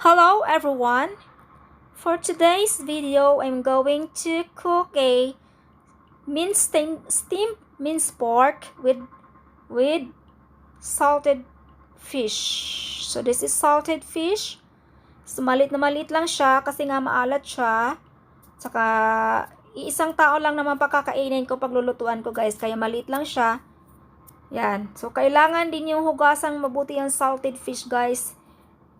Hello everyone! For today's video, I'm going to cook a steamed minced pork with salted fish. So this is salted fish. So malit na malit lang siya kasi nga maalat siya. Saka iisang tao lang naman pakakainin ko paglulutuan ko guys, kaya maliit lang siya. Yan. So kailangan din yung hugasang mabuti ang salted fish guys.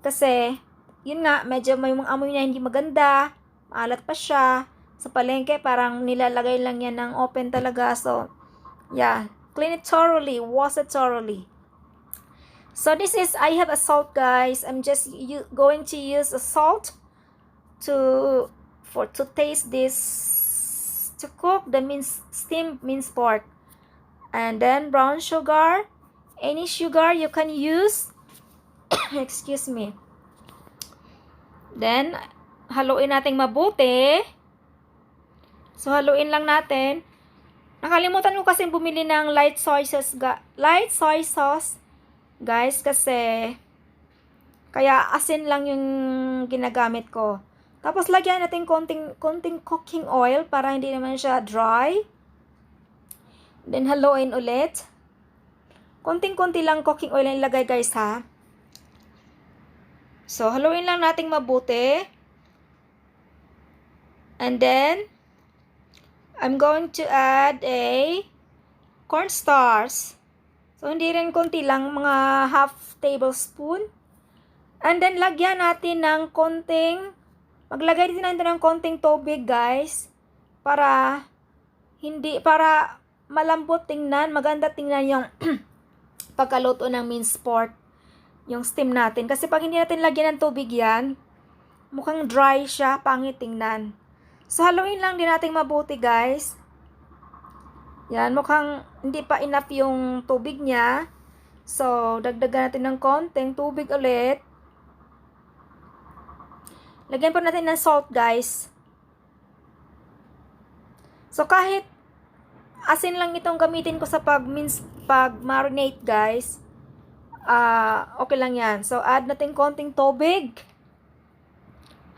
Kasi yun nga, medyo may mga amoy na hindi maganda, maalat pa siya. Sa palengke, parang nilalagay lang yan ng open talaga. So, yeah, clean it thoroughly, wash it thoroughly. So, I have a salt guys. I'm just going to use a salt to taste this, to cook the steamed minced pork. And then, brown sugar, any sugar you can use. Excuse me. Then, haluin natin mabuti. So, haluin lang natin. Nakalimutan ko kasi bumili ng light soy sauce, guys, kasi kaya asin lang yung ginagamit ko. Tapos, lagyan natin konting cooking oil para hindi naman siya dry. Then, haluin ulit. Konting-konti lang cooking oil ang ilagay, guys, ha. So, haluin lang nating mabuti. And then, I'm going to add a cornstarch. So, hindi rin konti lang, mga half tablespoon. And then, lagyan natin ng maglagay din natin ng konting tubig, guys. Para malambot tingnan, maganda tingnan yung pagkaluto ng minced pork. Yung steam natin. Kasi pag hindi natin lagyan ng tubig yan, mukhang dry siya, pangit tingnan. So, haluin lang din natin mabuti, guys. Yan, mukhang hindi pa enough yung tubig niya. So, dagdagan natin ng konting tubig ulit. Lagyan po natin ng salt, guys. So, kahit asin lang itong gamitin ko sa pag-marinate, guys. Okay lang yan. So, add natin konting tubig.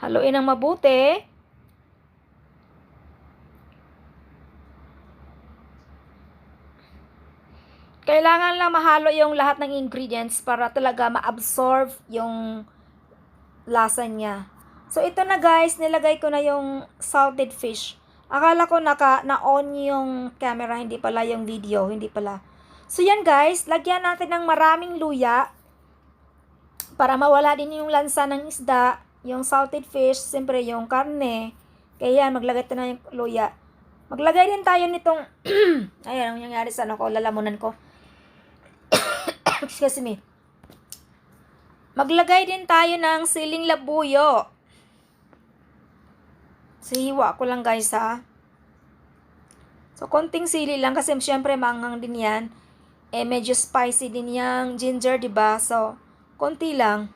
Haluin ng mabuti. Kailangan lang mahalo yung lahat ng ingredients para talaga ma-absorb yung lasa niya. So, ito na guys, nilagay ko na yung salted fish. Akala ko na-on yung camera, hindi pala yung video, hindi pala. So, yan guys, lagyan natin ng maraming luya para mawala din yung lansa ng isda, yung salted fish, siyempre yung karne. Kaya yan, maglagay tayo ng luya. Maglagay din tayo nitong, ayan, ang nangyari sa lalamunan ko. Excuse me. Maglagay din tayo ng siling labuyo. So, hiwa ko lang guys ha. So, konting sili lang kasi syempre maanghang din yan. Medyo spicy din yung ginger, diba? So, konti lang.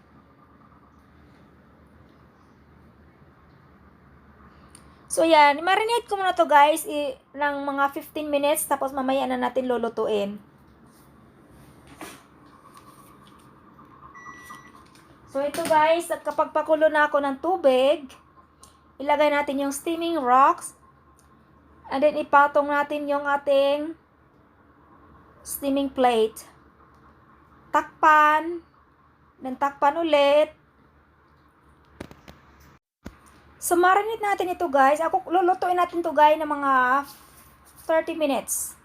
So, yan. Marinate ko muna to guys ng mga 15 minutes. Tapos, mamaya na natin lulutuin. So, ito guys. At kapag pakulo na ako ng tubig, ilagay natin yung steaming rocks. And then, ipatong natin yung ating steaming plate. Takpan. Then takpan ulit. So, marinate natin ito guys. Lulutuin natin ito guys ng mga 30 minutes.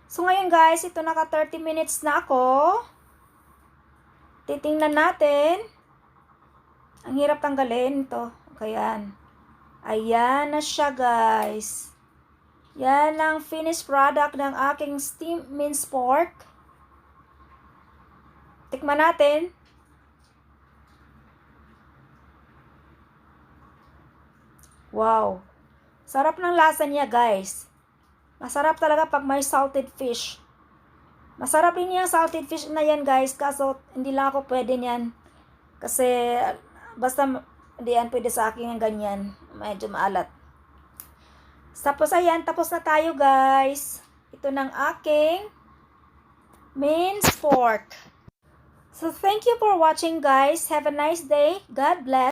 So, ngayon guys, ito naka 30 minutes na ako. Titingnan natin. Ang hirap tanggalin ito. Okay, yan. Ayan na siya guys. Yan ang finished product ng aking steamed minced pork. Tikman natin. Wow. Sarap ng lasa niya, guys. Masarap talaga pag may salted fish. Masarap din yung salted fish na yan, guys. Kaso, hindi lang ako pwede niyan. Kasi, basta, hindi yan pwede sa akin yung ganyan. Medyo maalat. Tapos, ayan. Tapos na tayo, guys. Ito ng aking minced pork. So thank you for watching, guys. Have a nice day. God bless.